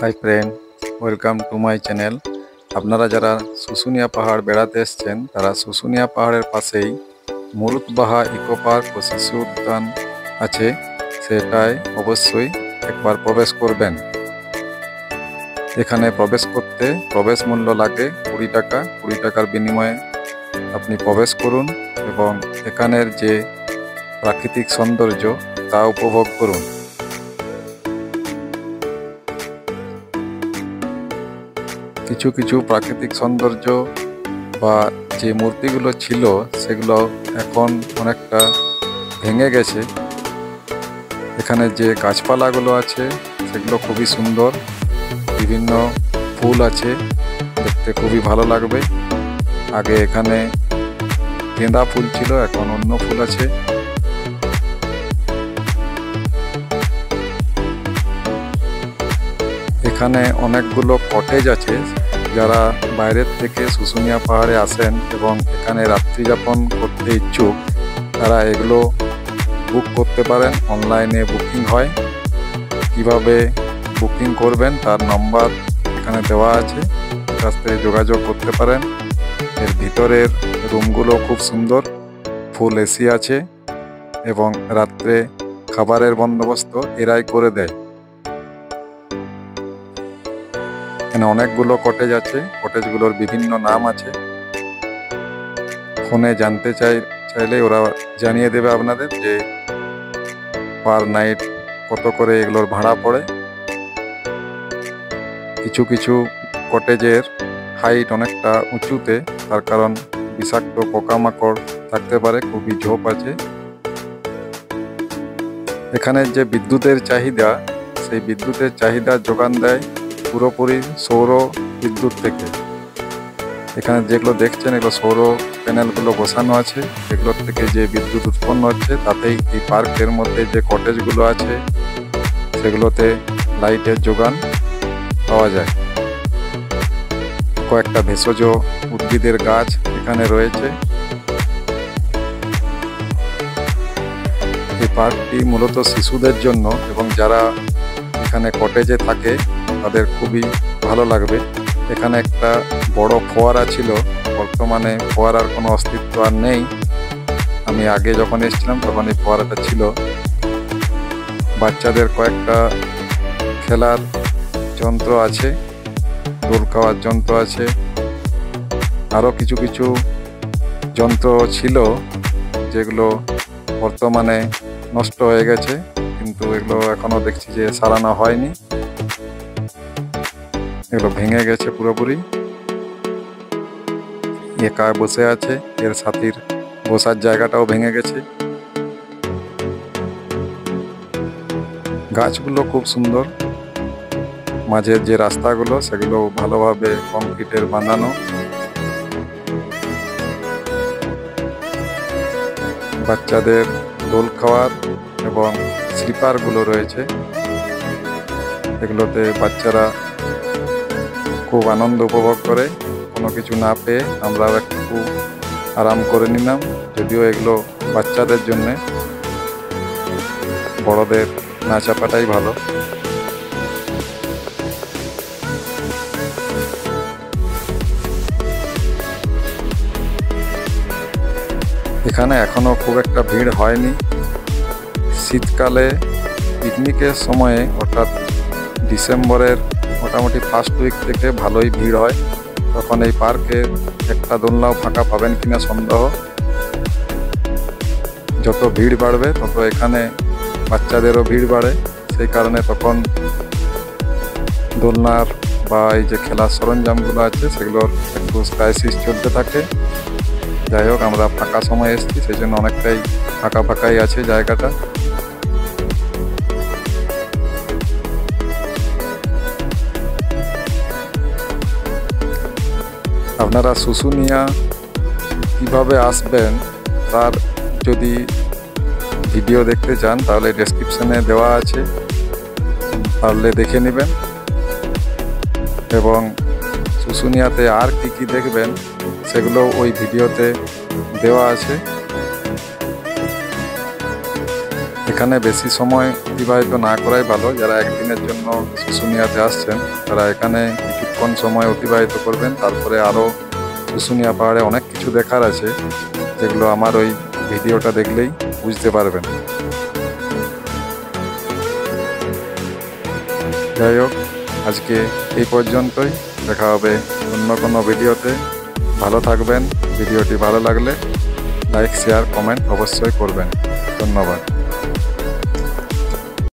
Hi friend, welcome to my channel. আপনারা যারা শুশুনিয়া পাহাড় বেড়াতে এসছেন তারা শুশুনিয়া পাহাড়ের পাশেই মুরুতবাহা ইকো পার্ক ও শিশু উদ্যান আছে, সেটায় অবশ্যই একবার প্রবেশ করবেন। এখানে প্রবেশ করতে প্রবেশ মূল্য লাগে 20 টাকা। 20 টাকার বিনিময়ে আপনি প্রবেশ করুন এবং এখানের যে প্রাকৃতিক সৌন্দর্য তা উপভোগ করুন। কিছু কিছু প্রাকৃতিক সৌন্দর্য বা যে মূর্তিগুলো ছিল সেগুলো এখন অনেকটা ভেঙে গেছে। এখানে যে গাছপালাগুলো আছে সেগুলো খুবই সুন্দর, বিভিন্ন ফুল আছে, দেখতে খুবই ভালো লাগবে। আগে এখানে গেঁদা ফুল ছিল, এখন অন্য ফুল আছে। এখানে অনেকগুলো কটেজ আছে। যারা বাইরের থেকে শুশুনিয়া পাহাড়ে আসেন এবং এখানে রাত্রিযাপন করতে ইচ্ছুক তারা এগুলো বুক করতে পারেন। অনলাইনে বুকিং হয়। কিভাবে বুকিং করবেন তার নম্বর এখানে দেওয়া আছে, কাছ থেকে যোগাযোগ করতে পারেন। এর ভিতরের রুমগুলো খুব সুন্দর, ফুল এসি আছে এবং রাত্রে খাবারের বন্দোবস্ত এরাই করে দেয়। এখানে অনেকগুলো কটেজ আছে, কটেজগুলোর বিভিন্ন নাম আছে। ফোনে জানতে চাইলে ওরা জানিয়ে দেবে আপনাদের যে পার নাইট কত করে এগুলোর ভাড়া পড়ে। কিছু কিছু কটেজের হাইট অনেকটা উঁচুতে, তার কারণ বিষাক্ত পোকামাকড় থাকতে পারে, খুবই ঝোপ আছে। এখানে যে বিদ্যুতের চাহিদা, সেই বিদ্যুতের চাহিদা যোগান দেয় পুরোপুরি সৌর বিদ্যুৎ থেকে। এখানে যেগুলো দেখছেন এগুলো সৌর প্যানেলগুলো বসানো আছে, এগুলোর থেকে যে বিদ্যুৎ উৎপন্ন হচ্ছে তাতেই এই পার্কের মধ্যে যে কটেজগুলো আছে সেগুলোতে লাইটের যোগান পাওয়া যায়। কয়েকটা ভেষজ উদ্ভিদের গাছ এখানে রয়েছে। এই পার্কটি মূলত শিশুদের জন্য এবং যারা এখানে কটেজে থাকে তাদের খুবই ভালো লাগবে। এখানে একটা বড় ফোয়ারা ছিল, বর্তমানে ফোয়ারার কোনো অস্তিত্ব আর নেই। আমি আগে যখন এসেছিলাম তখন এই ফোয়ারাটা ছিল। বাচ্চাদের কয়েকটা খেলার যন্ত্র আছে, দোল খাওয়ার যন্ত্র আছে, আরও কিছু কিছু যন্ত্র ছিল যেগুলো বর্তমানে নষ্ট হয়ে গেছে, কিন্তু এগুলো এখনও দেখছি যে সারানো হয়নি, এগুলো ভেঙে গেছে পুরোপুরি। একা বসে আছে, এর সাথীর বসার জায়গাটাও ভেঙে গেছে। গাছগুলো খুব সুন্দর, মাঝের যে রাস্তাগুলো সেগুলো ভালোভাবে কংক্রিটের বানানো। বাচ্চাদের দোল খাওয়ার এবং স্লিপারগুলো রয়েছে, এগুলোতে বাচ্চারা খুব আনন্দ উপভোগ করে। কোনো কিছু না পেয়ে আমরাও একটু আরাম করে নিলাম, যদিও এগুলো বাচ্চাদের জন্যে, বড়দের না চাপাটাই ভালো। এখানে এখনো খুব একটা ভিড় হয়নি। শীতকালে পিকনিকের সময়ে অর্থাৎ ডিসেম্বরের মোটামুটি ফার্স্ট উইক থেকে ভালোই ভিড় হয়। তখন এই পার্কে একটা দোলনাও ফাঁকা পাবেন কিনা সন্দেহ। যত ভিড় বাড়বে তত এখানে বাচ্চাদেরও ভিড় বাড়ে, সেই কারণে তখন দোলনার বা এই যে খেলার সরঞ্জামগুলো আছে সেগুলোর একটু ক্রাইসিস চলতে থাকে। যাই হোক, আমরা ফাঁকা সময় এসেছি, সেই জন্য অনেকটাই ফাঁকাই আছে জায়গাটা। আপনারা শুশুনিয়া কিভাবে আসবেন তার যদি ভিডিও দেখতে চান তাহলে ডেসক্রিপশনে দেওয়া আছে, পারলে দেখে নেবেন। এবং শুশুনিয়াতে আর কি কি দেখবেন সেগুলো ওই ভিডিওতে দেওয়া আছে। এখানে এখানে বেশি সময় অতিবাহিত না করাই ভালো। যারা একদিনের জন্য শুশুনিয়াতে আসছেন তারা এখানে কিছুক্ষণ সময় অতিবাহিত করবেন, তারপরে আরও শুশুনিয়া পাহাড়ে অনেক কিছু দেখার আছে, যেগুলো আমার ওই ভিডিওটা দেখলেই বুঝতে পারবেন। যাই হোক, আজকে এই পর্যন্তই। দেখা হবে অন্য কোনো ভিডিওতে। ভালো থাকবেন। ভিডিওটি ভালো লাগলে লাইক, শেয়ার, কমেন্ট অবশ্যই করবেন। ধন্যবাদ।